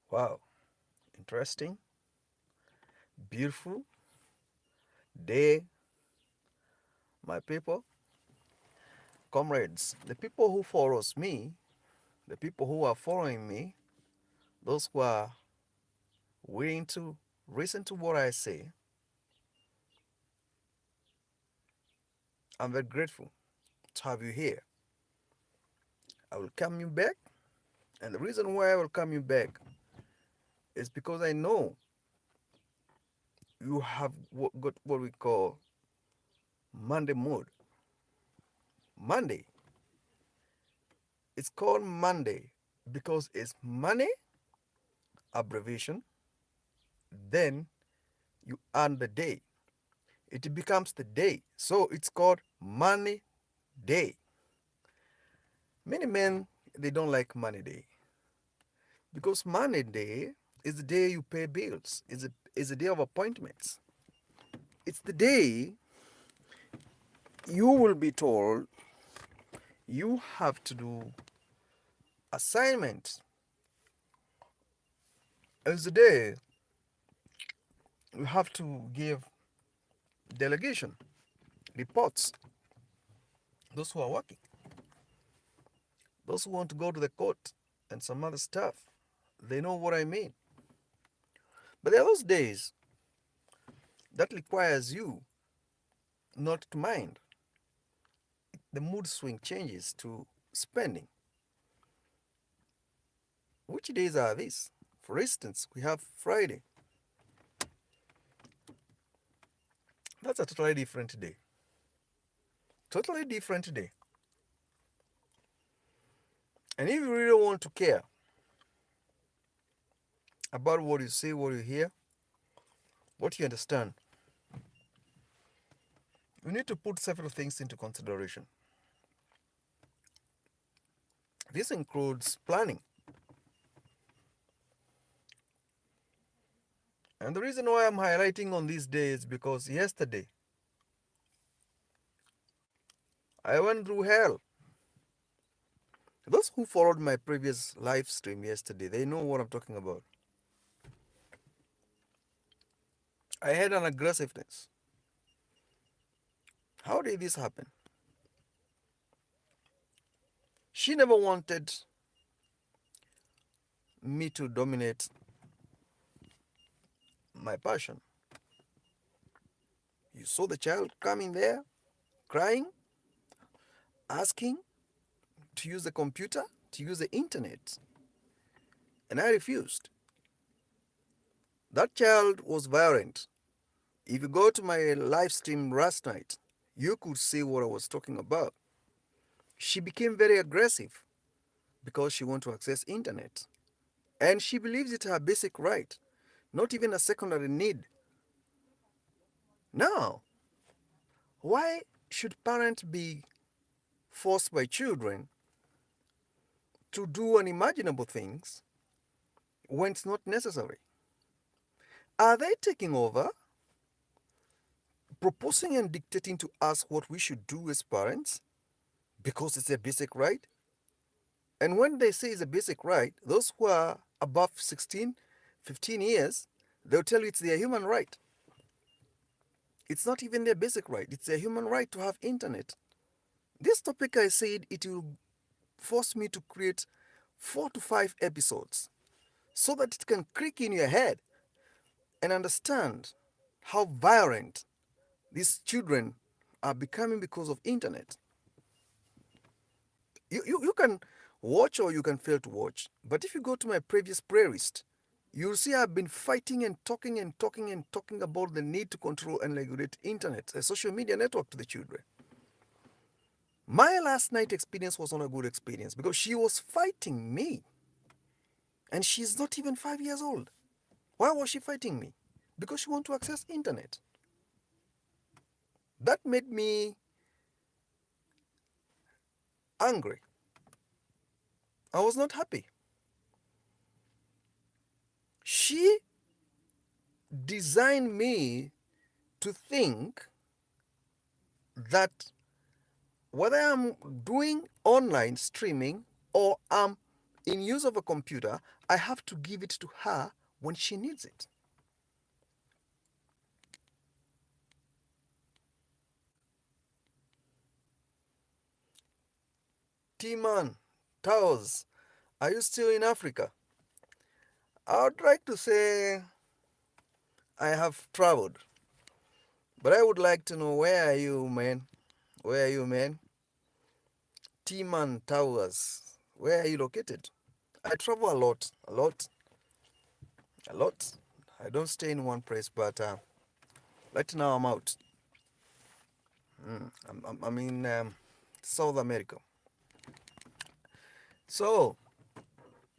Wow, interesting, beautiful day, my people, comrades, the people who follows me, the people who are following me, those who are willing to listen to what I say. I'm very grateful to have you here. I will come you back, and the reason why I will come you back is because I know you have got what we call Monday mood. Monday. It's called Monday because it's money, abbreviation, then you earn the day. It becomes the day. So it's called Money Day. Many men, they don't like Money Day because Money Day is the day you pay bills. It's a day of appointments. It's the day you will be told you have to do assignments. It's the day you have to give delegation, reports, those who are working, those who want to go to the court and some other stuff. They know what I mean. But there are those days that requires you not to mind. The mood swing changes to spending. Which days are these? For instance, we have Friday. That's a totally different day. Totally different day. And if you really want to care about what you see, what you hear, what you understand, you need to put several things into consideration. This includes planning. And the reason why I'm highlighting on these days because yesterday I went through hell. Those who followed my previous live stream yesterday, they know what I'm talking about. I had an aggressiveness. How did this happen? She never wanted me to dominate my passion. You saw the child coming there, crying, asking to use the computer, to use the internet. And I refused. That child was violent. If you go to my live stream last night, you could see what I was talking about. She became very aggressive because she wants to access internet. And she believes it's her basic right, not even a secondary need. Now, why should parents be forced by children to do unimaginable things when it's not necessary? Are they taking over, proposing and dictating to us what we should do as parents because it's a basic right? And when they say it's a basic right, those who are above 16, 15 years, they'll tell you it's their human right. It's not even their basic right. It's their human right to have internet. This topic, I said, it will force me to create 4 to 5 episodes so that it can click in your head and understand how violent these children are becoming because of internet. You can watch or you can fail to watch. But if you go to my previous playlist, you'll see I've been fighting and talking and talking and talking about the need to control and regulate internet, a social media network to the children. My last night experience was not a good experience because she was fighting me. And she's not even 5 years old. Why was she fighting me? Because she wanted to access internet. That made me angry. I was not happy. She designed me to think that whether I'm doing online streaming or I'm in use of a computer, I have to give it to her when she needs it. T-Man, Taos, are you still in Africa? I would like to say I have traveled, but I would like to know, where are you, man? Where are you, man? T-Man Towers, where are you located? I travel a lot, a lot, a lot. I don't stay in one place, but right now I'm out. I'm in South America. So,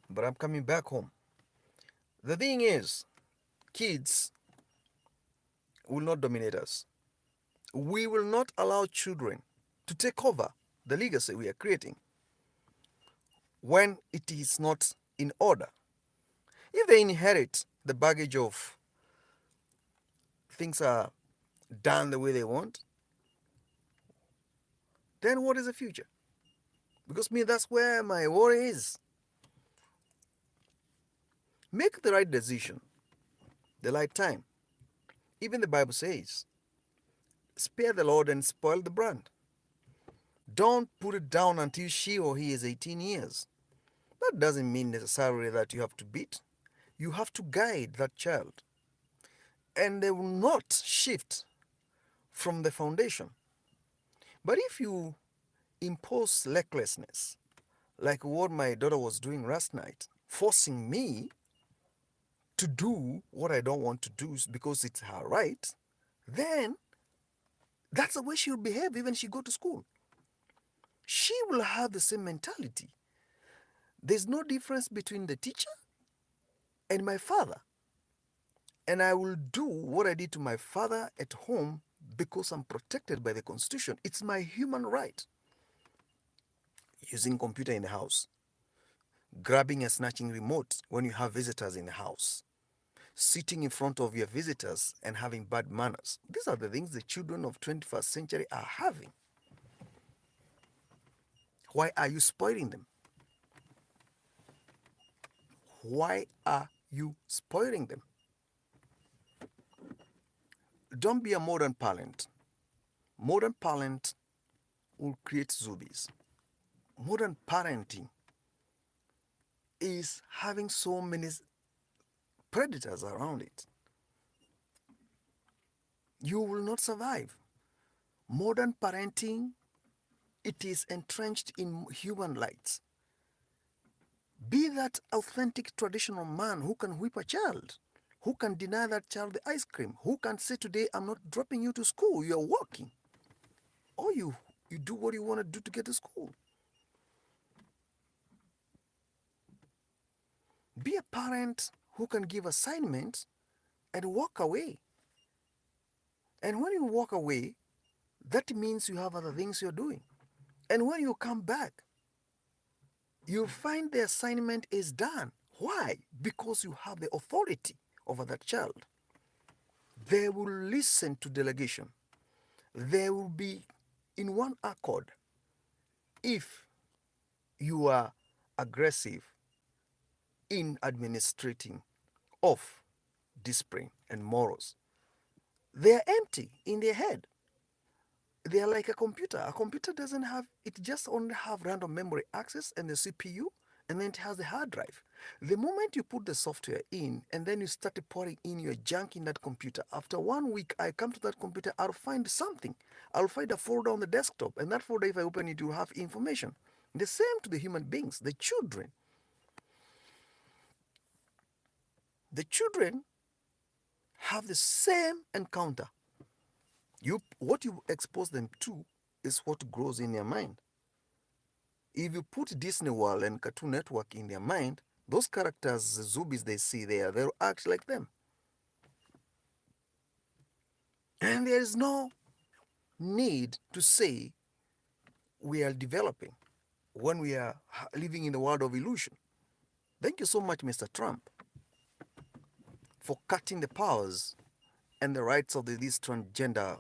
but I'm coming back home. The thing is, kids will not dominate us. We will not allow children to take over the legacy we are creating when it is not in order. If they inherit the baggage of things are done the way they want, then what is the future? Because me, that's where my worry is. Make the right decision, the right time. Even the Bible says, spare the Lord and spoil the brand. Don't put it down until she or he is 18 years. That doesn't mean necessarily that you have to beat. You have to guide that child. And they will not shift from the foundation. But if you impose recklessness, like what my daughter was doing last night, forcing me to do what I don't want to do because it's her right, then that's the way she'll behave even she go to school. She will have the same mentality. There's no difference between the teacher and my father. And I will do what I did to my father at home because I'm protected by the Constitution. It's my human right. Using computer in the house, grabbing and snatching remote when you have visitors in the house, sitting in front of your visitors and having bad manners. These are the things the children of 21st century are having. Why are you spoiling them? Why are you spoiling them? Don't be a modern parent. Modern parent will create zombies. Modern parenting is having so many predators around it. You will not survive. Modern parenting, it is entrenched in human rights. Be that authentic traditional man who can whip a child, who can deny that child the ice cream, who can say, today I'm not dropping you to school, you're walking. Or you do what you want to do to get to school. Be a parent who can give assignments and walk away. And when you walk away, that means you have other things you're doing. And when you come back, you'll find the assignment is done. Why? Because you have the authority over that child. They will listen to delegation. They will be in one accord. If you are aggressive in administrating of discipline and morals, they are empty in their head. They are like a computer. A computer doesn't have, it just only have random memory access and the CPU, and then it has the hard drive. The moment you put the software in and then you start pouring in your junk in that computer, after 1 week, I come to that computer, I'll find something. I'll find a folder on the desktop, and that folder, if I open it, will have information. The same to the human beings, the children. The children have the same encounter. What you expose them to is what grows in their mind. If you put Disney World and Cartoon Network in their mind, those characters, the zombies they see there, they'll act like them. And there is no need to say we are developing when we are living in the world of illusion. Thank you so much, Mr. Trump, for cutting the powers and the rights of this transgender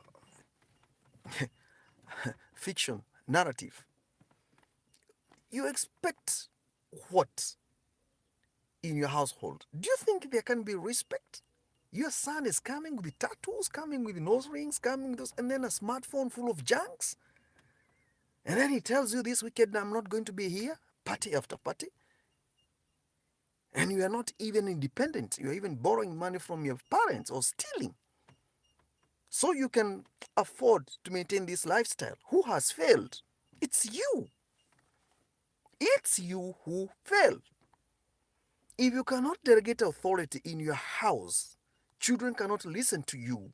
fiction narrative. You expect what in your household, do you think there can be respect? Your son is coming with tattoos, coming with nose rings, coming with those, and then a smartphone full of junks. And then he tells you this weekend, I'm not going to be here, party after party. And you are not even independent. You are even borrowing money from your parents or stealing. So you can afford to maintain this lifestyle. Who has failed? It's you. It's you who failed. If you cannot delegate authority in your house, children cannot listen to you,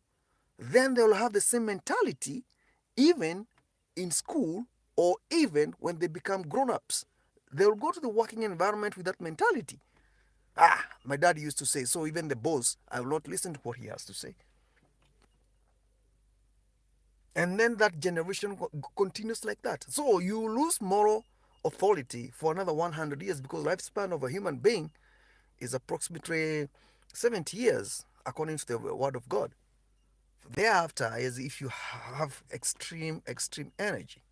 then they will have the same mentality even in school or even when they become grown-ups. They will go to the working environment with that mentality. My dad used to say, so even the boss, I will not listen to what he has to say. And then that generation continues like that. So you lose moral authority for another 100 years because lifespan of a human being is approximately 70 years according to the word of God. Thereafter is if you have extreme energy.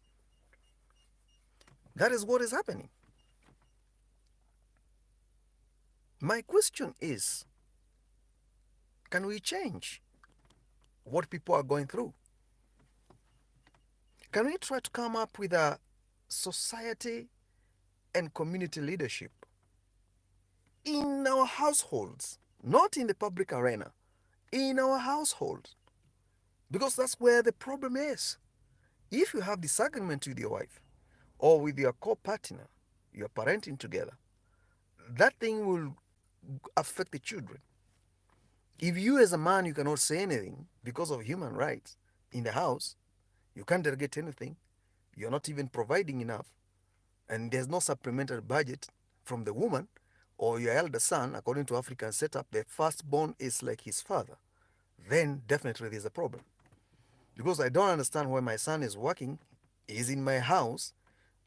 That is what is happening. My question is, can we change what people are going through? Can we try to come up with a society and community leadership in our households, not in the public arena, in our households? Because that's where the problem is. If you have disagreement with your wife or with your co-partner, you're parenting together, that thing will affect the children. If you as a man, you cannot say anything because of human rights in the house, you can't delegate anything, you're not even providing enough, and there's no supplementary budget from the woman or your elder son, according to African setup, the firstborn is like his father, then definitely there's a problem. Because I don't understand why my son is working, he's in my house,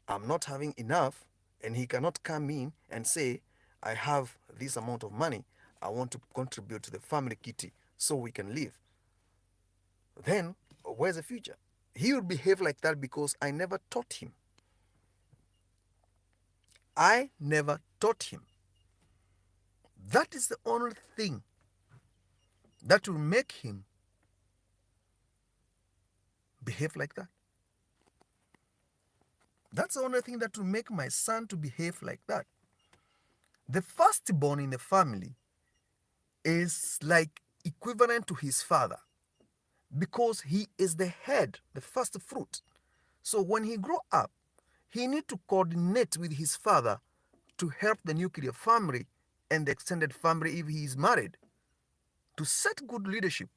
I'm not having enough, and he cannot come in and say, I have this amount of money, I want to contribute to the family kitty so we can live. Then, where's the future? He will behave like that because I never taught him. I never taught him. That is the only thing that will make him behave like that. That's the only thing that will make my son to behave like that. The firstborn in the family is like equivalent to his father because he is the head, the first fruit. So when he grow up, he need to coordinate with his father to help the nuclear family and the extended family if he is married, to set good leadership.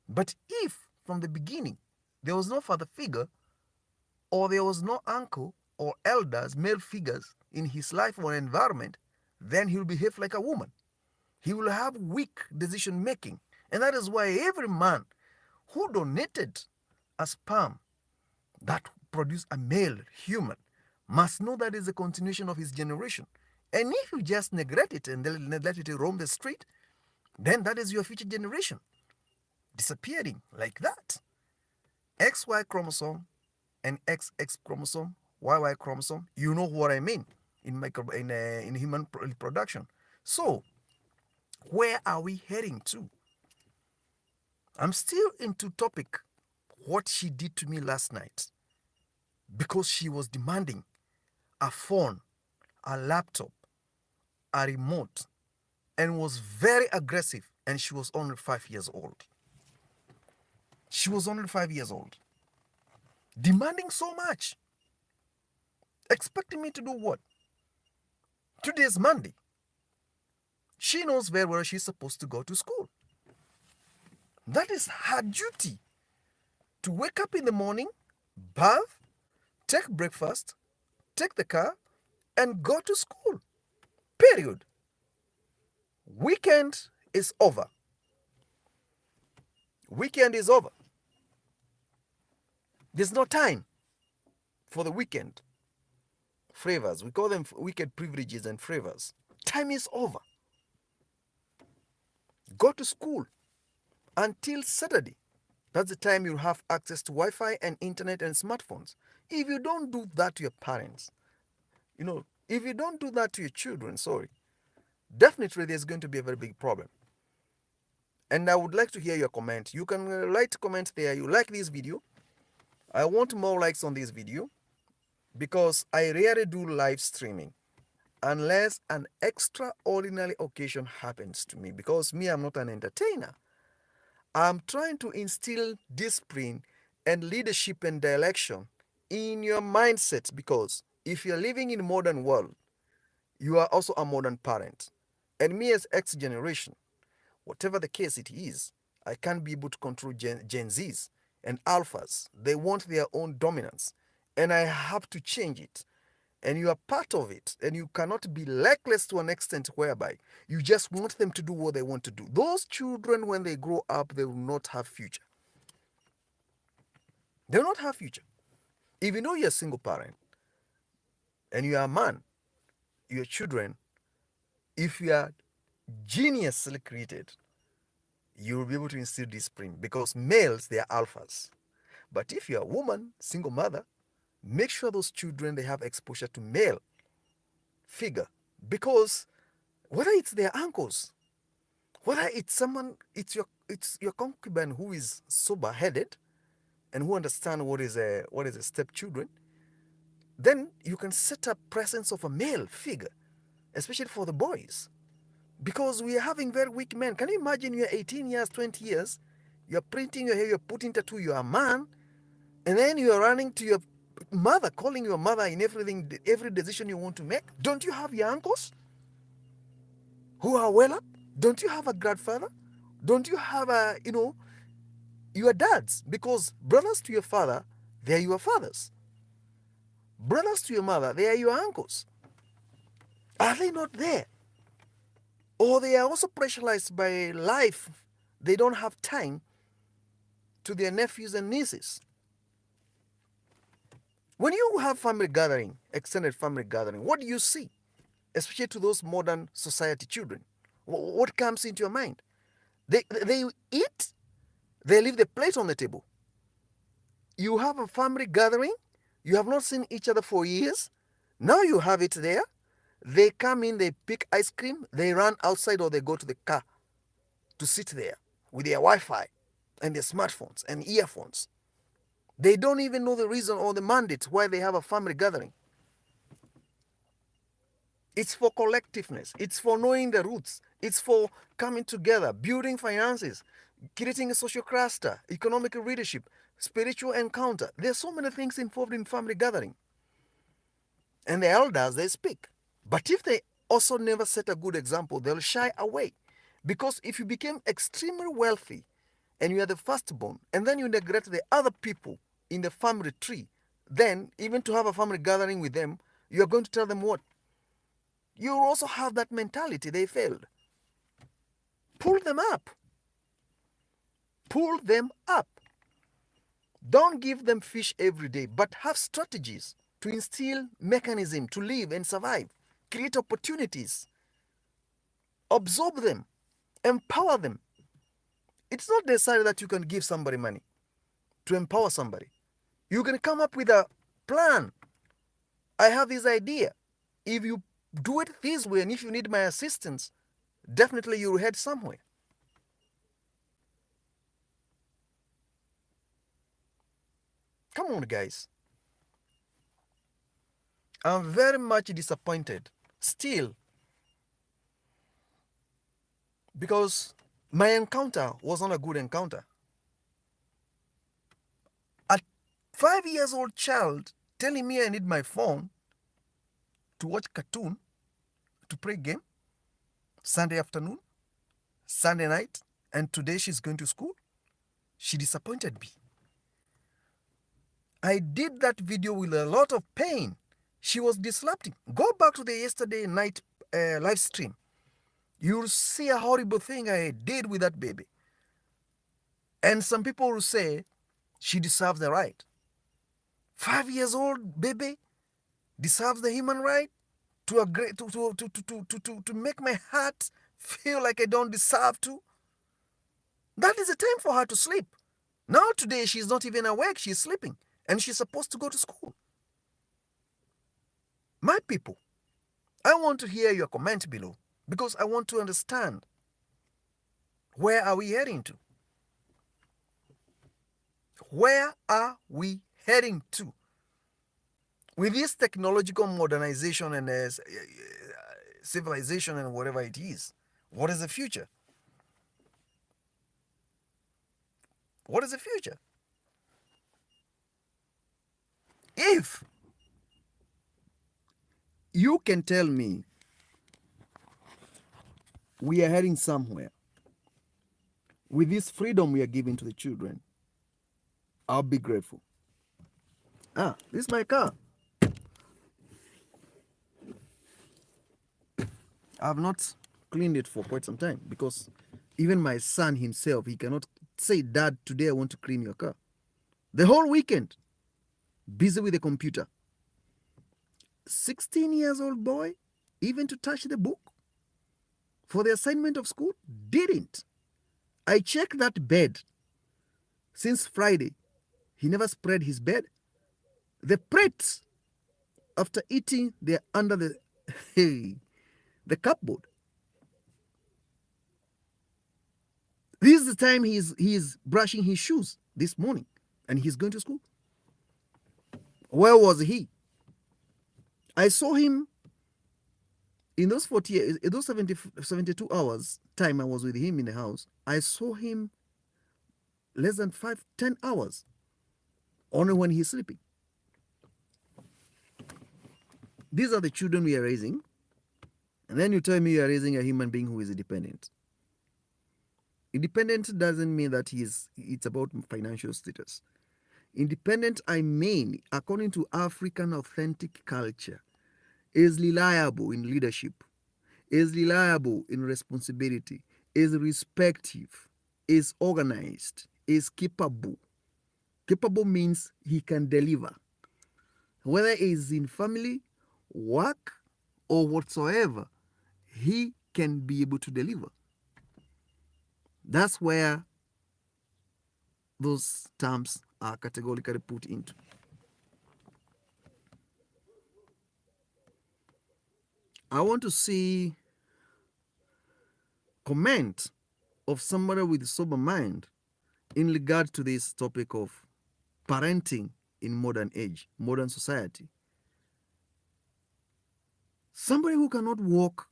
But if from the beginning there was no father figure or there was no uncle or elders, male figures in his life or environment, then he will behave like a woman. He will have weak decision making. And that is why every man who donated a sperm that produced a male human must know that is a continuation of his generation. And if you just neglect it and let it roam the street, then that is your future generation disappearing like that. XY chromosome and XX chromosome, YY chromosome, you know what I mean in human reproduction. So, where are we heading to? I'm still into topic what she did to me last night because she was demanding a phone, a laptop, a remote, and was very aggressive, and she was only 5 years old. She was only 5 years old. Demanding so much. Expecting me to do what? Today is Monday. She knows very well she's supposed to go to school. That is her duty. To wake up in the morning, bath, take breakfast, take the car, and go to school. Period. Weekend is over. Weekend is over. There's no time for the weekend. Favors. We call them weekend privileges and favors. Time is over. Go to school until Saturday. That's the time you'll have access to Wi-Fi and internet and smartphones. If you don't do that to your parents, if you don't do that to your children, definitely there's going to be a very big problem. And I would like to hear your comment. You can write comment there. You like this video? I want more likes on this video because I rarely do live streaming unless an extraordinary occasion happens to me, because me, I'm not an entertainer. I'm trying to instill discipline and leadership and direction in your mindset, because if you're living in a modern world, you are also a modern parent. And me as X generation, whatever the case it is, I can't be able to control Gen Zs and Alphas. They want their own dominance, and I have to change it. And you are part of it, and you cannot be reckless to an extent whereby you just want them to do what they want to do. Those children, when they grow up, they will not have future. They will not have future. Even though you're a single parent and you are a man, your children, if you are geniusly created, you will be able to instill discipline, because males, they are alphas. But if you're a woman, single mother, make sure those children, they have exposure to male figure, because whether it's their uncles, whether it's someone, it's your concubine who is sober headed and who understand what is a stepchildren, then you can set up presence of a male figure, especially for the boys, because we are having very weak men. Can you imagine, you're 18 years, 20 years, you're printing your hair, you're putting tattoo, you're a man, and then you're running to your mother, calling your mother in everything, every decision you want to make. Don't you have your uncles who are well up? Don't you have a grandfather? Don't you have your dads? Because brothers to your father, they are your fathers. Brothers to your mother, they are your uncles. Are they not there? Or they are also pressurized by life. They don't have time to their nephews and nieces. When you have family gathering, extended family gathering, what do you see? Especially to those modern society children. What comes into your mind? They eat, they leave the plate on the table. You have a family gathering, you have not seen each other for years, now you have it there. They come in, they pick ice cream, they run outside, or they go to the car to sit there with their Wi-Fi and their smartphones and earphones. They don't even know the reason or the mandate why they have a family gathering. It's for collectiveness. It's for knowing the roots. It's for coming together, building finances, creating a social cluster, economic leadership, spiritual encounter. There are so many things involved in family gathering. And the elders, they speak. But if they also never set a good example, they'll shy away. Because if you became extremely wealthy and you are the firstborn, and then you neglect the other people in the family tree, then even to have a family gathering with them, you are going to tell them what? You also have that mentality. They failed. Pull them up. Pull them up. Don't give them fish every day, but have strategies to instill mechanism to live and survive. Create opportunities. Absorb them. Empower them. It's not necessary that you can give somebody money to empower somebody. You can come up with a plan. I have this idea. If you do it this way, and if you need my assistance, definitely you'll head somewhere. Come on, guys. I'm very much disappointed still, because my encounter was not a good encounter. A 5 years old child telling me I need my phone to watch cartoon, to play game, Sunday afternoon, Sunday night, and today she's going to school. She disappointed me. I did that video with a lot of pain. She was disrupting. Go back to the yesterday night live stream. You'll see a horrible thing I did with that baby. And some people will say she deserves the right. 5 years old baby deserves the human right to agree to make my heart feel like I don't deserve to. That is the time for her to sleep. Now today she's not even awake, she's sleeping, and she's supposed to go to school. My people, I want to hear your comment below. because I want to understand, where are we heading to? Where are we heading to? With this technological modernization and civilization and whatever it is, what is the future? What is the future? If you can tell me we are heading somewhere with this freedom we are giving to the children, I'll be grateful. This is my car. I've not cleaned it for quite some time because even my son himself, he cannot say, Dad, today I want to clean your car. The whole weekend, busy with the computer. 16 years old boy, even to touch the book for the assignment of school, didn't. I checked that bed since Friday. He never spread his bed. The plates, after eating, they're under the cupboard. This is the time he's brushing his shoes this morning, and he's going to school. Where was he? I saw him in those 72 hours time I was with him in the house. I saw him less than 10 hours, only when he's sleeping. These are the children we are raising, and then you tell me you are raising a human being who is independent. Independent doesn't mean that it's about financial status. Independent, I mean, according to African authentic culture, is reliable in leadership, is reliable in responsibility, is respectful, is organized, is capable. Capable means he can deliver. Whether it's in family, work, or whatsoever, he can be able to deliver. That's where those terms are categorically put into. I want to see comment of somebody with a sober mind in regard to this topic of parenting in modern age, modern society. Somebody who cannot walk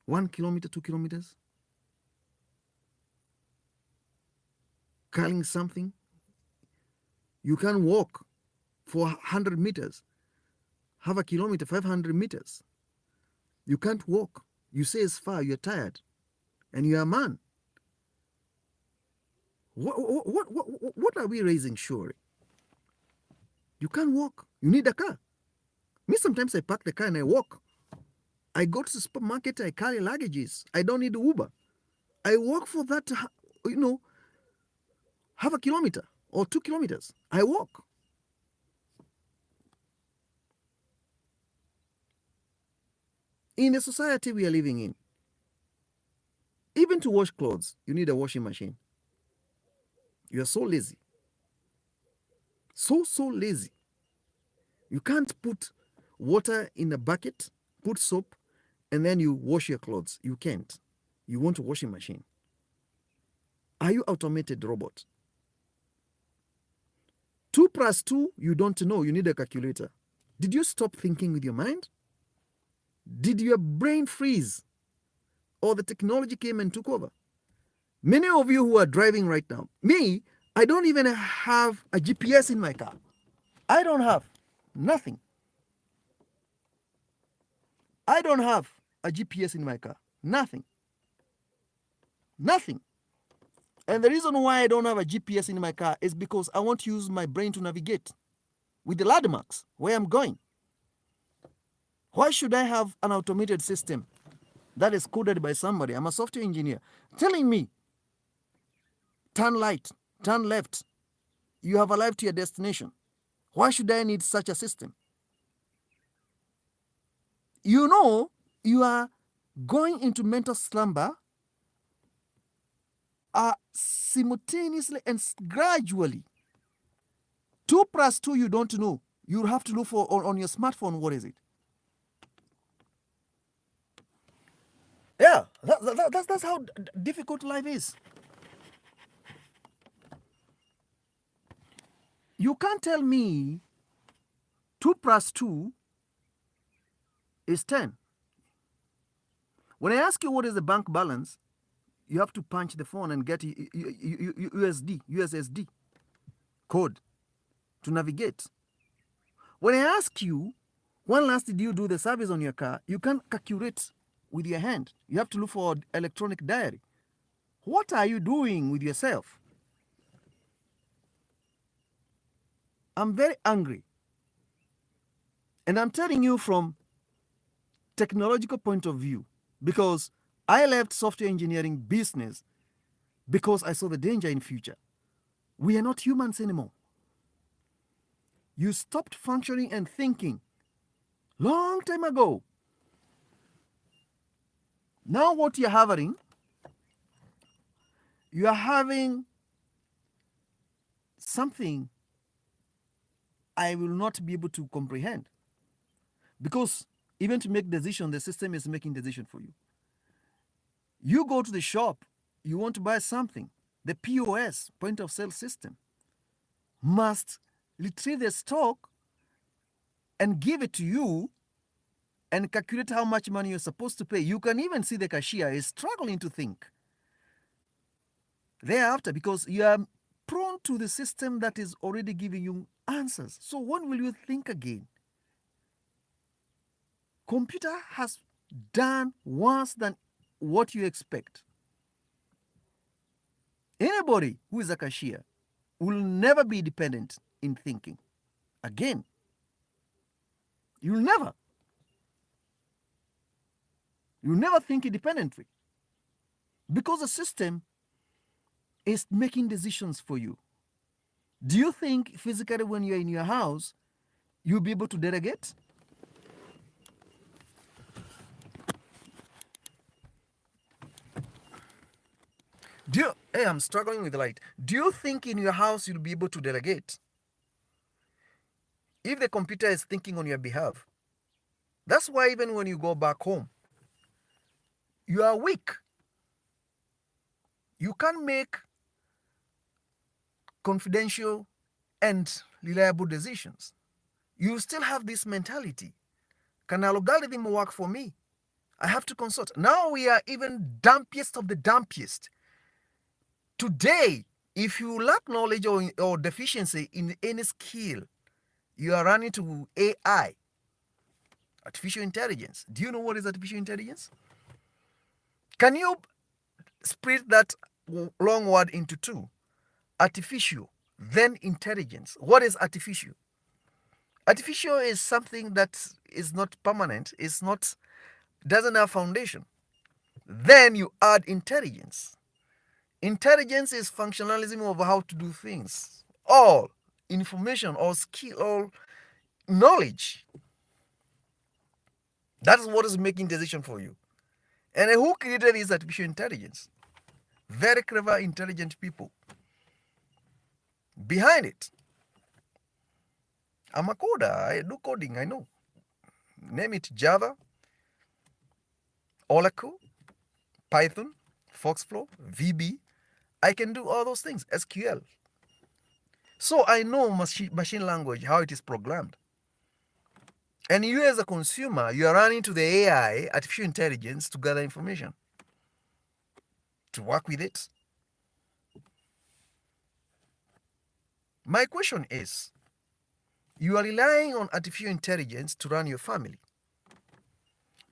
1 kilometer, 2 kilometers, carrying something. You can walk for 100 meters, half a kilometer, 500 meters. You can't walk. You say it's far, you're tired, and you're a man. What are we raising, sure? You can't walk. You need a car. Me, sometimes I park the car and I walk. I go to the supermarket, I carry luggages. I don't need Uber. I walk for that, half a kilometer or 2 kilometers. I walk. In the society we are living in, even to wash clothes, you need a washing machine. You are so lazy. So lazy. You can't put water in a bucket, put soap, and then you wash your clothes. You can't. You want a washing machine. Are you automated robot? 2 plus 2, you don't know. You need a calculator. Did you stop thinking with your mind? Did your brain freeze? Or the technology came and took over? Many of you who are driving right now, me, I don't even have a GPS in my car. I don't have nothing. I don't have a GPS in my car. Nothing. Nothing. And the reason why I don't have a GPS in my car is because I want to use my brain to navigate with the landmarks where I'm going. Why should I have an automated system that is coded by somebody? I'm a software engineer telling me, turn right, turn left. You have arrived to your destination. Why should I need such a system? You know, you are going into mental slumber simultaneously and gradually. 2 plus 2 you don't know. You have to look for on your smartphone, what is it? Yeah, that's how difficult life is. You can't tell me 2 plus 2 is 10. When I ask you what is the bank balance, you have to punch the phone and get USSD code to navigate. When I ask you, when last did you do the service on your car, you can't calculate with your hand. You have to look for electronic diary. What are you doing with yourself? I'm very angry. And I'm telling you from technological point of view, because I left software engineering business because I saw the danger in future. We are not humans anymore. You stopped functioning and thinking long time ago. Now what you're having, you are having something I will not be able to comprehend. Because even to make decision, the system is making decision for you. You go to the shop, you want to buy something, the POS, point of sale system, must retrieve the stock and give it to you and calculate how much money you're supposed to pay. You can even see the cashier is struggling to think thereafter, because you are prone to the system that is already giving you answers. So when will you think again? Computer has done worse than what you expect. Anybody who is a cashier will never be dependent in thinking. Again, you'll never think independently, because the system is making decisions for you. Do you think physically when you're in your house, you'll be able to delegate? Hey, I'm struggling with the light. Do you think in your house you'll be able to delegate if the computer is thinking on your behalf? That's why even when you go back home, you are weak. You can't make confidential and reliable decisions. You still have this mentality. Can algorithm work for me? I have to consult. Now we are even dumpiest of the dumpiest. Today, if you lack knowledge or deficiency in any skill, you are running to AI, artificial intelligence. Do you know what is artificial intelligence? Can you split that long word into two? Artificial, then intelligence. What is artificial? Artificial is something that is not permanent, doesn't have foundation. Then you add intelligence. Intelligence is functionalism of how to do things. All information or skill or knowledge. That is what is making decision for you. And who created this artificial intelligence? Very clever, intelligent people behind it. I'm a coder. I do coding, I know. Name it Java, Oracle, Python, Foxflow, VB. I can do all those things, SQL. So I know machine language, how it is programmed. And you as a consumer, you are running to the AI, artificial intelligence, to gather information, to work with it. My question is, you are relying on artificial intelligence to run your family.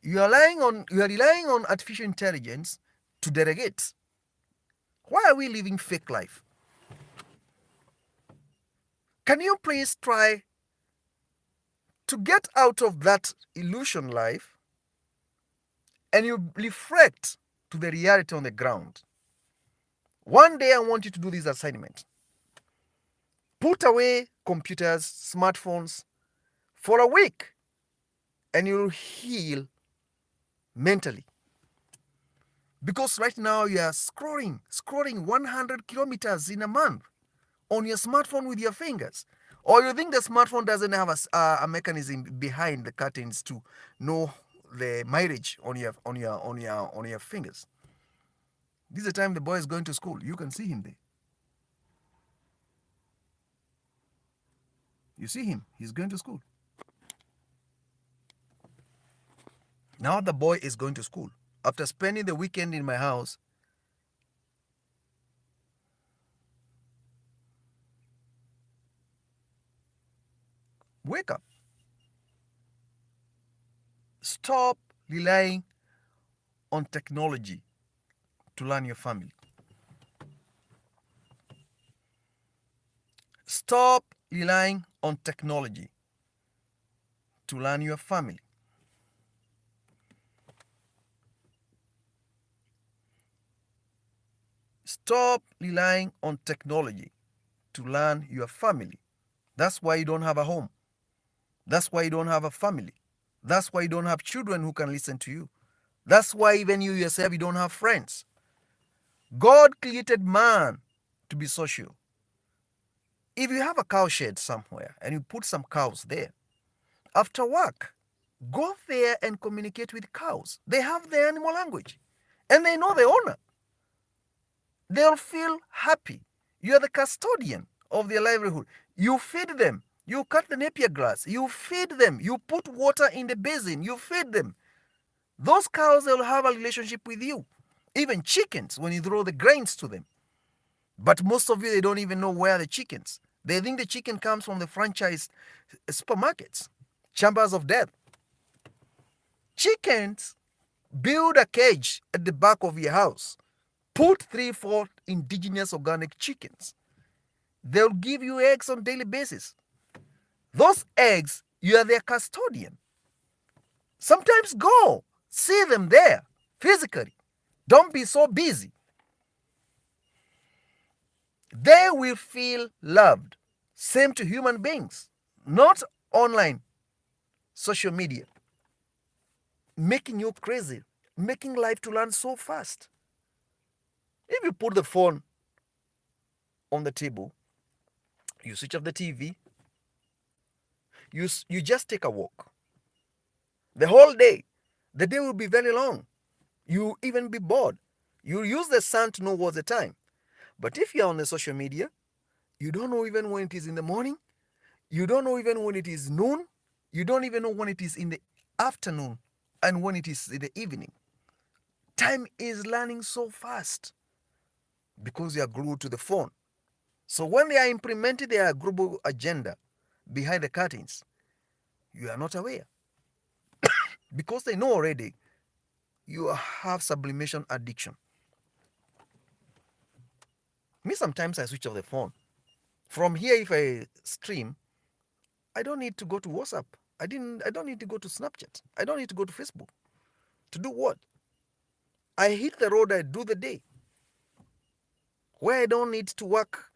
You are relying on artificial intelligence to delegate. Why are we living fake life? Can you please try to get out of that illusion life and you reflect to the reality on the ground? One day I want you to do this assignment. Put away computers, smartphones for a week and you'll heal mentally. Because right now you are scrolling 100 kilometers in a month on your smartphone with your fingers. Or you think the smartphone doesn't have a mechanism behind the curtains to know the mileage on your fingers? This is the time the boy is going to school. You can see him there. You see him. He's going to school. Now the boy is going to school. After spending the weekend in my house, wake up. Stop relying on technology to learn your family. Stop relying on technology to learn your family. Stop relying on technology to learn your family. That's why you don't have a home. That's why you don't have a family. That's why you don't have children who can listen to you. That's why even you yourself, you don't have friends. God created man to be social. If you have a cow shed somewhere and you put some cows there, after work, go there and communicate with cows. They have their animal language and they know the owner. They'll feel happy. You're the custodian of their livelihood. You feed them. You cut the napier grass. You feed them. You put water in the basin. You feed them. Those cows, they'll have a relationship with you. Even chickens, when you throw the grains to them. But most of you, they don't even know where the chickens. They think the chicken comes from the franchise supermarkets, chambers of death. Chickens, build a cage at the back of your house. Put 3-4 indigenous organic chickens. They'll give you eggs on a daily basis. Those eggs, you are their custodian. Sometimes go, see them there, physically. Don't be so busy. They will feel loved. Same to human beings, not online, social media. Making you crazy, making life to learn so fast. If you put the phone on the table, you switch off the TV, you just take a walk. The whole day, the day will be very long. You even be bored. You use the sun to know what's the time. But if you're on the social media, you don't know even when it is in the morning. You don't know even when it is noon. You don't even know when it is in the afternoon and when it is in the evening. Time is learning so fast because you are glued to the phone. So when they are implementing their global agenda behind the curtains, you are not aware. Because they know already you have sublimation addiction. Me, sometimes I switch off the phone. From here, if I stream, I don't need to go to WhatsApp. I don't need to go to Snapchat. I don't need to go to Facebook. To do what? I hit the road, I do the day. Where I don't need to work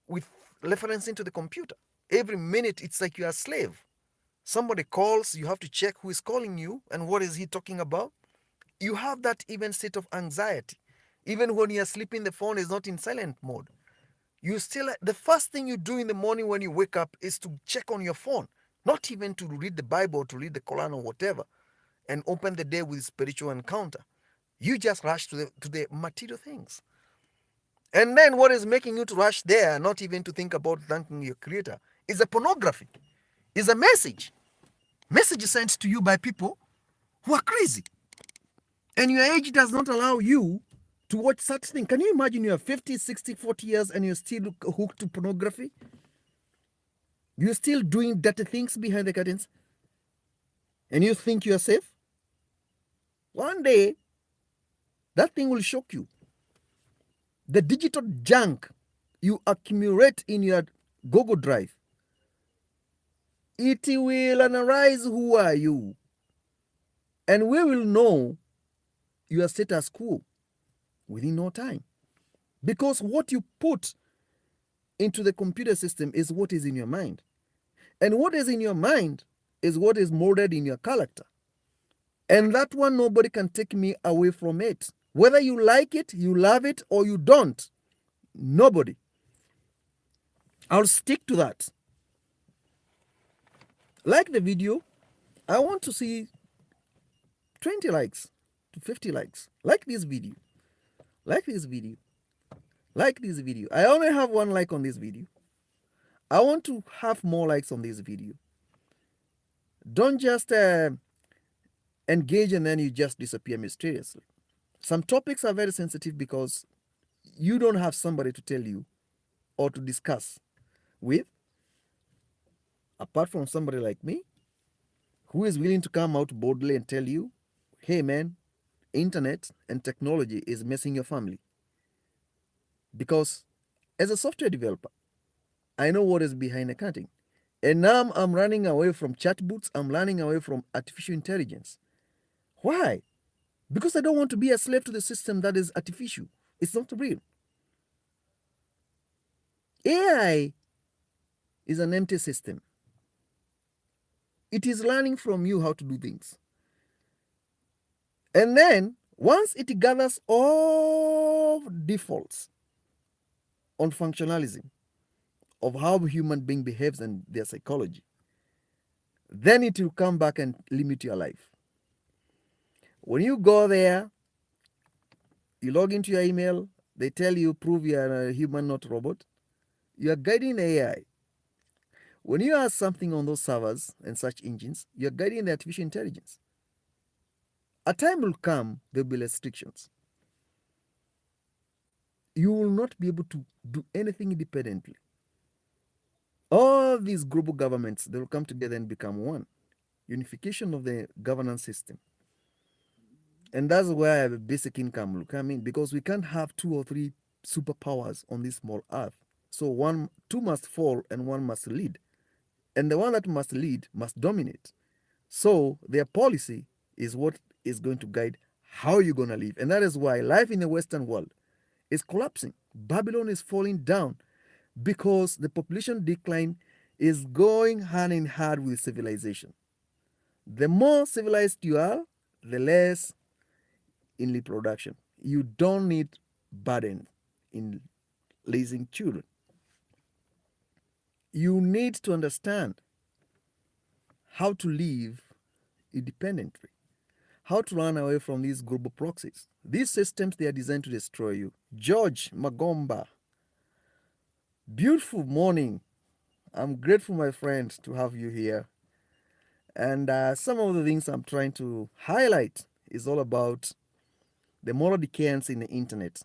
with referencing to the computer. Every minute, it's like you're a slave. Somebody calls, you have to check who is calling you and what is he talking about. You have that even state of anxiety. Even when you're sleeping, the phone is not in silent mode. You still, the first thing you do in the morning when you wake up is to check on your phone. Not even to read the Bible or to read the Quran or whatever and open the day with spiritual encounter. You just rush to the material things. And then what is making you to rush there, not even to think about thanking your creator, is a pornography, is a message. Message sent to you by people who are crazy. And your age does not allow you to watch such things. Can you imagine you're 50, 60, 40 years and you're still hooked to pornography? You're still doing dirty things behind the curtains? And you think you're safe? One day, that thing will shock you. The digital junk you accumulate in your Google Drive, it will analyze who are you. And we will know your status quo within no time. Because what you put into the computer system is what is in your mind. And what is in your mind is what is molded in your character. And that one, nobody can take me away from it. Whether you like it, you love it, or you don't. Nobody. I'll stick to that. Like the video. I want to see 20 likes to 50 likes. Like this video. Like this video. Like this video. I only have one like on this video. I want to have more likes on this video. Don't just engage and then you just disappear mysteriously. Some topics are very sensitive because you don't have somebody to tell you or to discuss with, apart from somebody like me, who is willing to come out boldly and tell you, hey man, internet and technology is messing your family. Because as a software developer, I know what is behind accounting. And now I'm running away from chatbots, I'm running away from artificial intelligence. Why? Because I don't want to be a slave to the system that is artificial. It's not real. AI is an empty system. It is learning from you how to do things. And then, once it gathers all defaults on functionalism of how a human being behaves and their psychology, then it will come back and limit your life. When you go there, you log into your email, they tell you prove you are a human, not a robot. You are guiding the AI. When you ask something on those servers and search engines, you are guiding the artificial intelligence. A time will come, there will be restrictions. You will not be able to do anything independently. All these global governments, they will come together and become one. Unification of the governance system. And that's where the basic income will come in, because we can't have 2 or 3 superpowers on this small earth. So two must fall and one must lead. And the one that must lead must dominate. So their policy is what is going to guide how you're going to live. And that is why life in the Western world is collapsing. Babylon is falling down because the population decline is going hand in hand with civilization. The more civilized you are, the less in reproduction. You don't need burden in raising children. You need to understand how to live independently, how to run away from these global proxies. These systems, they are designed to destroy you. George Magomba, beautiful morning. I'm grateful, my friend, to have you here. And some of the things I'm trying to highlight is all about the moral decadence in the internet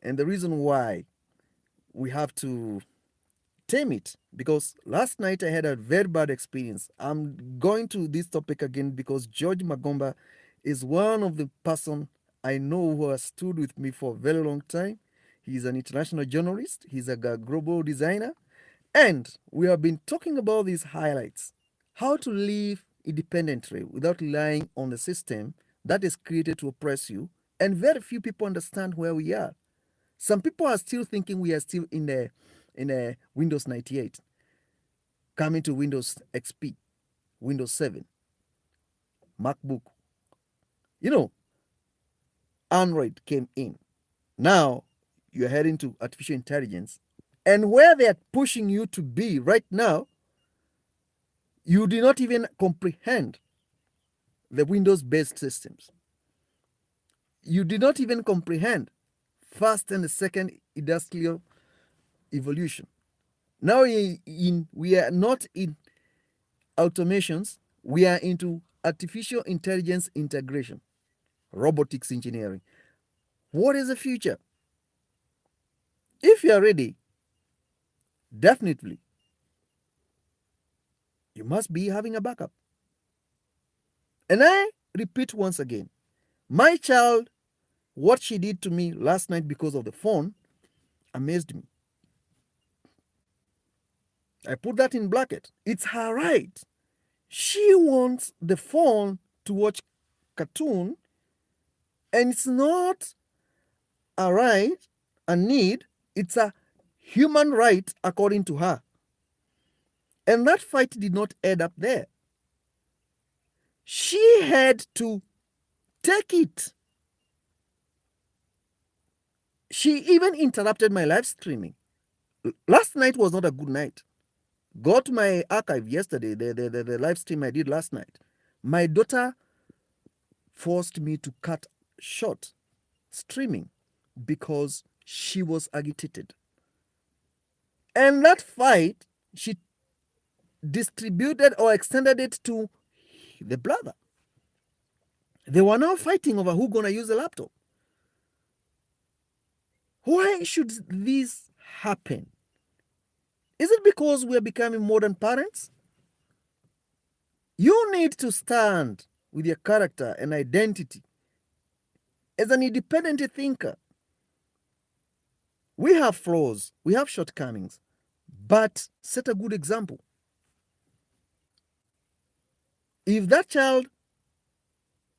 and the reason why we have to tame it. Because last night I had a very bad experience. I'm going to this topic again because George Magomba is one of the person I know who has stood with me for a very long time. He's an international journalist, he's a global designer, and we have been talking about these highlights. How to live independently without relying on the system that is created to oppress you. And very few people understand where we are. Some people are still thinking we are still in a Windows 98, coming to Windows XP, Windows 7, MacBook. You know, Android came in. Now you're heading to artificial intelligence. And where they are pushing you to be right now, you do not even comprehend the Windows-based systems. You did not even comprehend first and the second industrial evolution. Now we are not in automations, we are into artificial intelligence integration, robotics engineering. What is the future? If you are ready, definitely, you must be having a backup. And I repeat once again, my child, what she did to me last night because of the phone amazed me. I put that in bracket. It's her right. She wants the phone to watch cartoon, and it's not a right, a need, it's a human right according to her. And that fight did not end up there. She had to take it. She even interrupted my live streaming. Last night was not a good night. Go to my archive yesterday, the live stream I did last night. My daughter forced me to cut short streaming because she was agitated. And that fight, she distributed or extended it to the brother. They were now fighting over who's going to use the laptop. Why should this happen? Is it because we are becoming modern parents? You need to stand with your character and identity as an independent thinker. We have flaws, we have shortcomings, but set a good example. If that child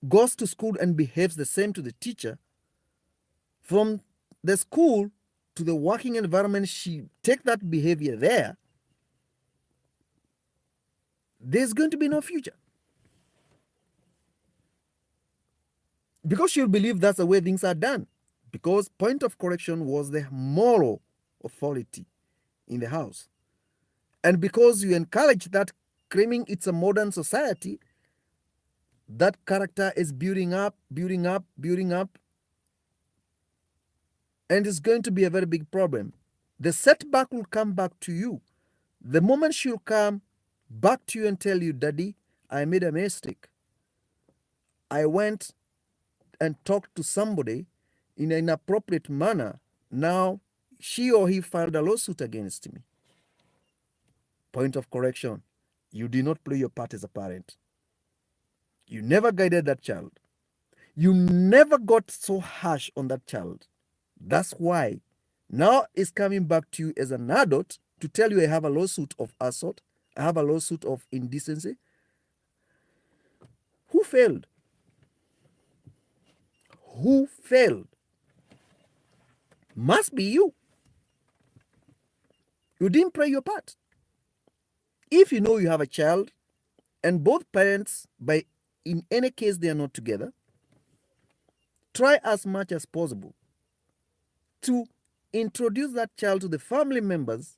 goes to school and behaves the same to the teacher, from the school to the working environment, she take that behavior there, there's going to be no future. Because she'll believe that's the way things are done. Because point of correction was the moral authority in the house. And because you encourage that, claiming it's a modern society, that character is building up, and it's going to be a very big problem. The setback will come back to you. The moment she'll come back to you and tell you, Daddy, I made a mistake. I went and talked to somebody in an inappropriate manner. Now, she or he filed a lawsuit against me. Point of correction. You did not play your part as a parent. You never guided that child. You never got so harsh on that child. That's why now it's coming back to you as an adult to tell you I have a lawsuit of assault, I have a lawsuit of indecency. Who failed? Who failed? Must be you. You didn't play your part. If you know you have a child and both parents, in any case they are not together, try as much as possible to introduce that child to the family members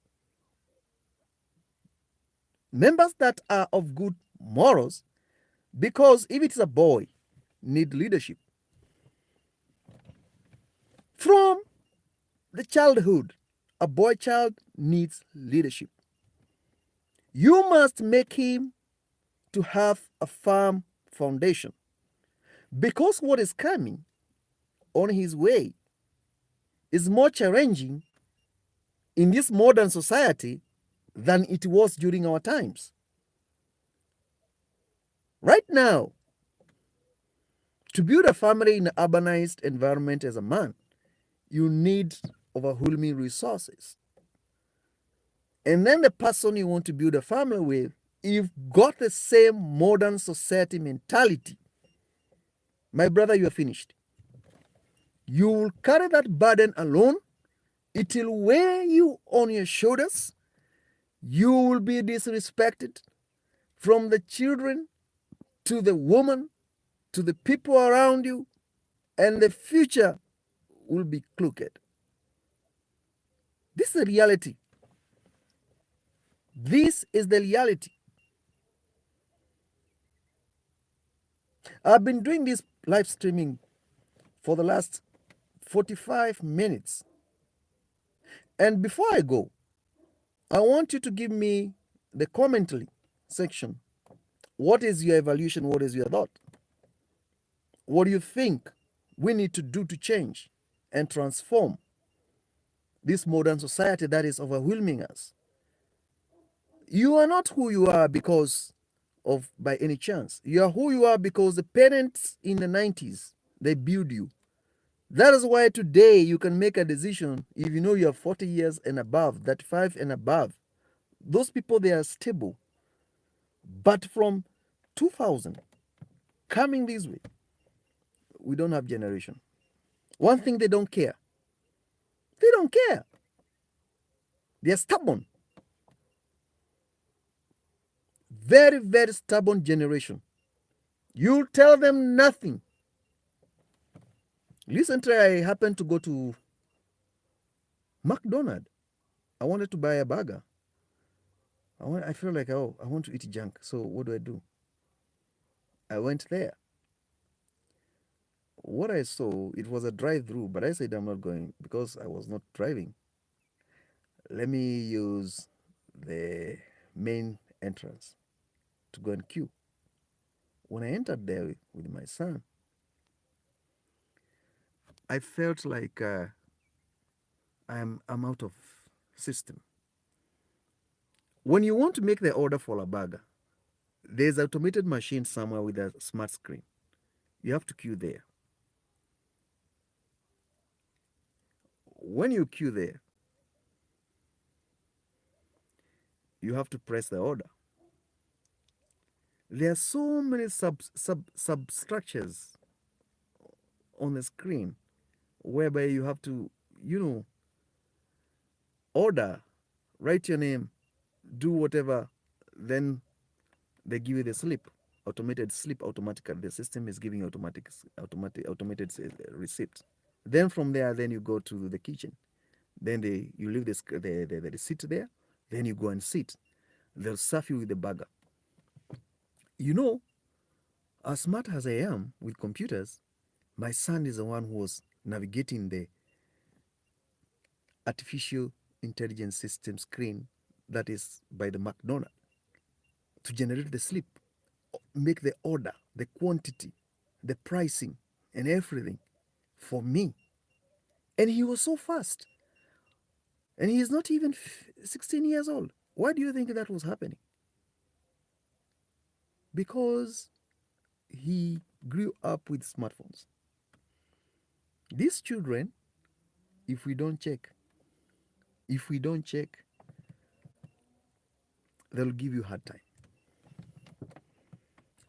that are of good morals, because if it's a boy, need leadership. From the childhood, a boy child needs leadership. You must make him to have a firm foundation, because what is coming on his way is more challenging in this modern society than it was during our times. Right now, to build a family in an urbanized environment as a man, you need overwhelming resources. And then the person you want to build a family with, you've got the same modern society mentality, my brother, you are finished. You will carry that burden alone. It will weigh you on your shoulders. You will be disrespected from the children to the woman to the people around you, and the future will be crooked. This is the reality. This is the reality. I've been doing this live streaming for the last 45 minutes. And before I go, I want you to give me the commentary section. What is your evaluation? What is your thought? What do you think we need to do to change and transform this modern society that is overwhelming us? You are not who you are because of by any chance. You are who you are because the parents in the 90s, they build you. That is why today you can make a decision if you know you are 40 years and above, 35 and above. Those people, they are stable. But from 2000, coming this way, we don't have generation. One thing, they don't care. They don't care. They are stubborn. Very, very stubborn generation. You'll tell them nothing. Recently, I happened to go to McDonald's. I wanted to buy a burger. I feel like, oh, I want to eat junk. So what do? I went there. What I saw, it was a drive-through, but I said I'm not going because I was not driving. Let me use the main entrance to go and queue. When I entered there with my son, I felt like I'm out of system. When you want to make the order for a burger, there's an automated machine somewhere with a smart screen. You have to queue there. When you queue there, you have to press the order. There are so many substructures on the screen whereby you have to, you know, order, write your name, do whatever, then they give you the slip, automated slip automatically. The system is giving automated receipt. Then from there, then you go to the kitchen. Then you leave the receipt there. Then you go and sit. They'll serve you with the burger. You know, as smart as I am with computers, my son is the one who was navigating the artificial intelligence system screen that is by the McDonald to generate the slip, make the order, the quantity, the pricing, and everything for me. And he was so fast. And he is not even 16 years old. Why do you think that was happening? Because he grew up with smartphones. These children, if we don't check, they'll give you a hard time.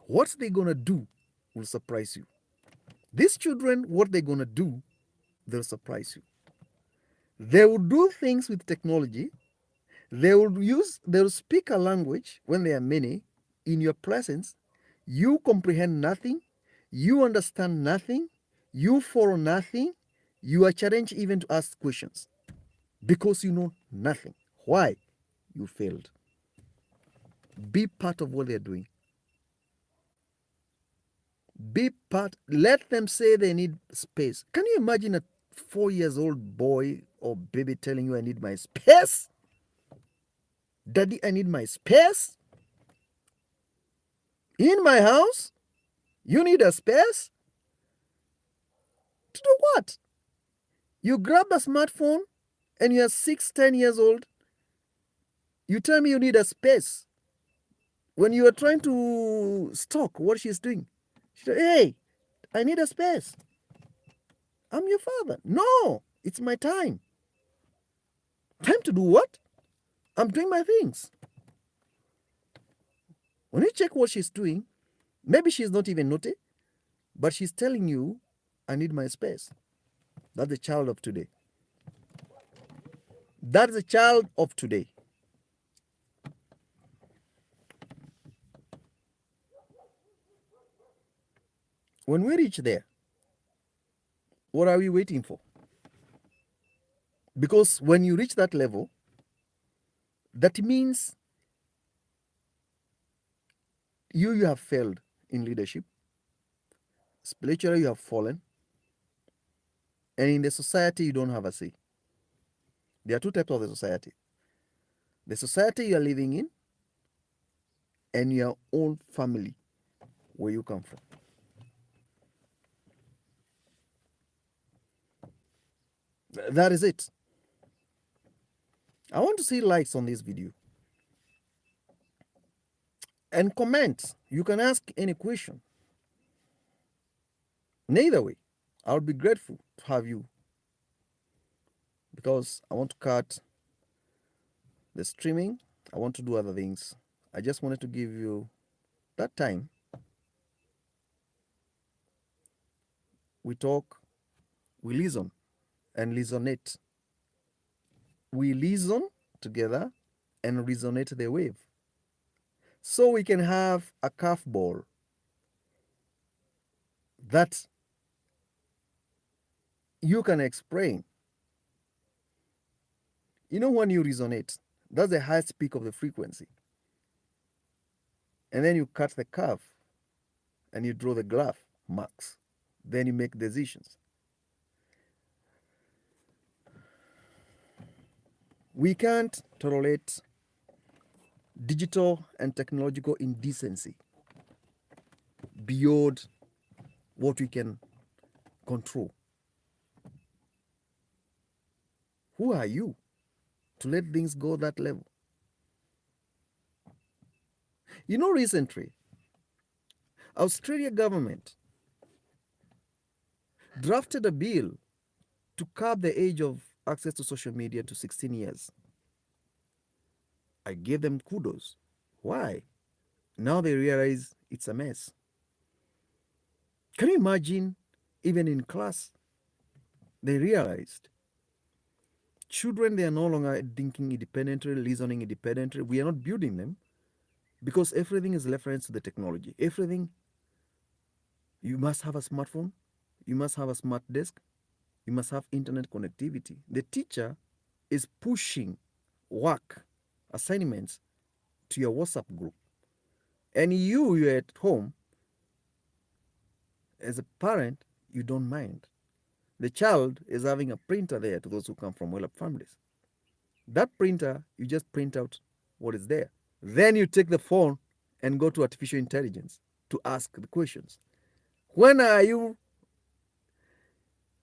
What they're gonna do will surprise you. These children, what they're gonna do, they'll surprise you. They will do things with technology. They'll speak a language when they are many in your presence. You comprehend nothing. You understand nothing. You follow nothing. You are challenged even to ask questions because you know nothing. Why? You failed. Be part of what they're doing. Be part. Let them say they need space. Can you imagine a 4 years old boy or baby telling you, I need my space? Daddy, I need my space? In my house? You need a space? To do what? You grab a smartphone and you're 6, 10 years old. You tell me you need a space. When you are trying to stalk what she's doing, she said, hey, I need a space. I'm your father. No, it's my time. Time to do what? I'm doing my things. When you check what she's doing, maybe she's not even naughty, but she's telling you, I need my space. That's the child of today. That's the child of today. When we reach there, what are we waiting for? Because when you reach that level, that means you have failed in leadership. Spiritually, you have fallen. And in the society, you don't have a say. There are two types of the society. The society you are living in and your own family, where you come from. That is it. I want to see likes on this video. And comment. You can ask any question. Neither way, I'll be grateful to have you because I want to cut the streaming. I want to do other things. I just wanted to give you that time. We talk, we listen, and resonate. We listen together and resonate the wave. So we can have a curveball that you can explain. You know, when you resonate, that's the highest peak of the frequency. and then you cut the curve and you draw the graph marks. Then you make decisions. We can't tolerate digital and technological indecency beyond what we can control. Who are you to let things go that level? Recently, Australia government drafted a bill to cap the age of access to social media to 16 years. I gave them kudos. Why? Now they realize it's a mess. Can you imagine, even in class, they realized children, they are no longer thinking independently, reasoning independently. We are not building them because everything is reference to the technology. Everything, you must have a smartphone, you must have a smart desk, you must have internet connectivity. The teacher is pushing work, assignments to your WhatsApp group. And you're at home, as a parent, you don't mind. The child is having a printer there to those who come from well-up families. That printer, you just print out what is there. Then you take the phone and go to artificial intelligence to ask the questions. When are you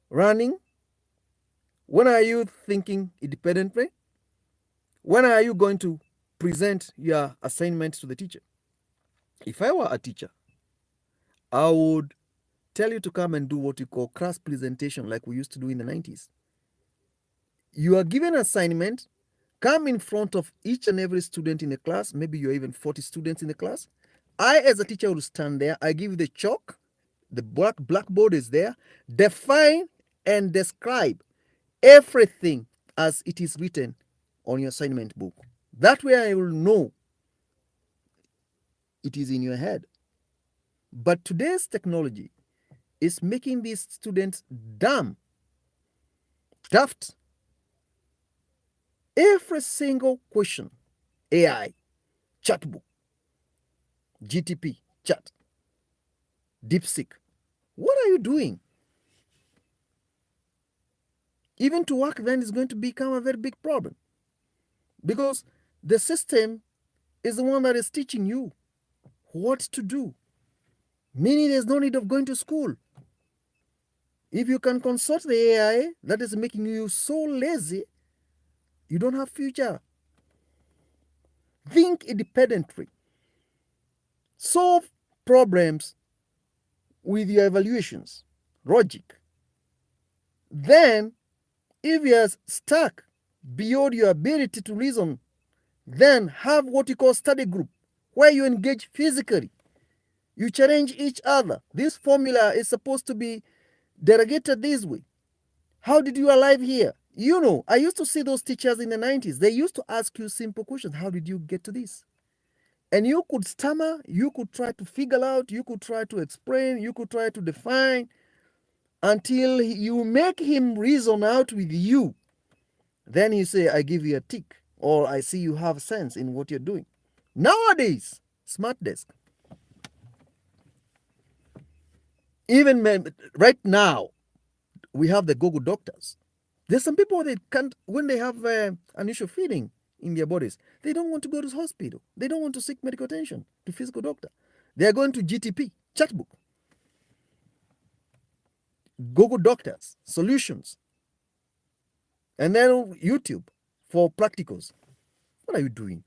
running? When are you thinking independently? When are you going to present your assignment to the teacher? If I were a teacher, I would tell you to come and do what you call class presentation like we used to do in the 90s. You are given an assignment, come in front of each and every student in the class. Maybe you're even 40 students in the class. I, as a teacher, will stand there. I give you the chalk. The blackboard is there. Define and describe everything as it is written on your assignment book. That way I will know it is in your head. But today's technology is making these students dumb, daft. Every single question, AI, chatbook, GTP, chat, DeepSeek. What are you doing? Even to work then is going to become a very big problem because the system is the one that is teaching you what to do. Meaning there's no need of going to school. If you can consult the AI that is making you so lazy, you don't have future. Think independently. Solve problems with your evaluations, logic. Then, if you're stuck beyond your ability to reason, then have what you call study group, where you engage physically. You challenge each other. This formula is supposed to be delegated this way. How did you arrive here? I used to see those teachers in the 90s. They used to ask you simple questions. How did you get to this? And you could stammer, you could try to figure out, you could try to explain, you could try to define until you make him reason out with you. Then you say, I give you a tick, or I see you have sense in what you're doing. Nowadays, smart desk. Even right now, we have the Google doctors. There's some people that can't, when they have unusual feeling in their bodies, they don't want to go to the hospital. They don't want to seek medical attention to physical doctor. They are going to GTP, chatbook, Google doctors, solutions, and then YouTube for practicals. What are you doing?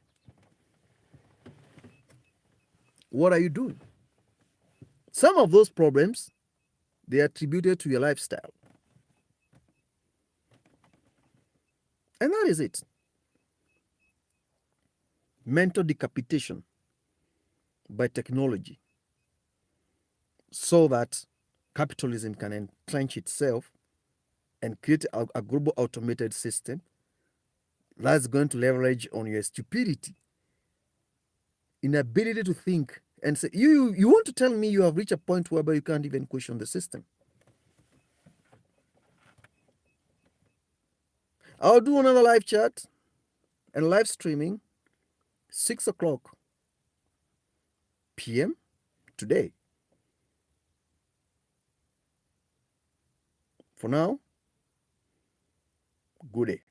What are you doing? Some of those problems, they are attributed to your lifestyle. And that is it. Mental decapitation by technology so that capitalism can entrench itself and create a global automated system that's going to leverage on your stupidity, inability to think, and say, you want to tell me you have reached a point whereby you can't even question the system. I'll do another live chat and live streaming 6 o'clock p.m. today. For now, good day.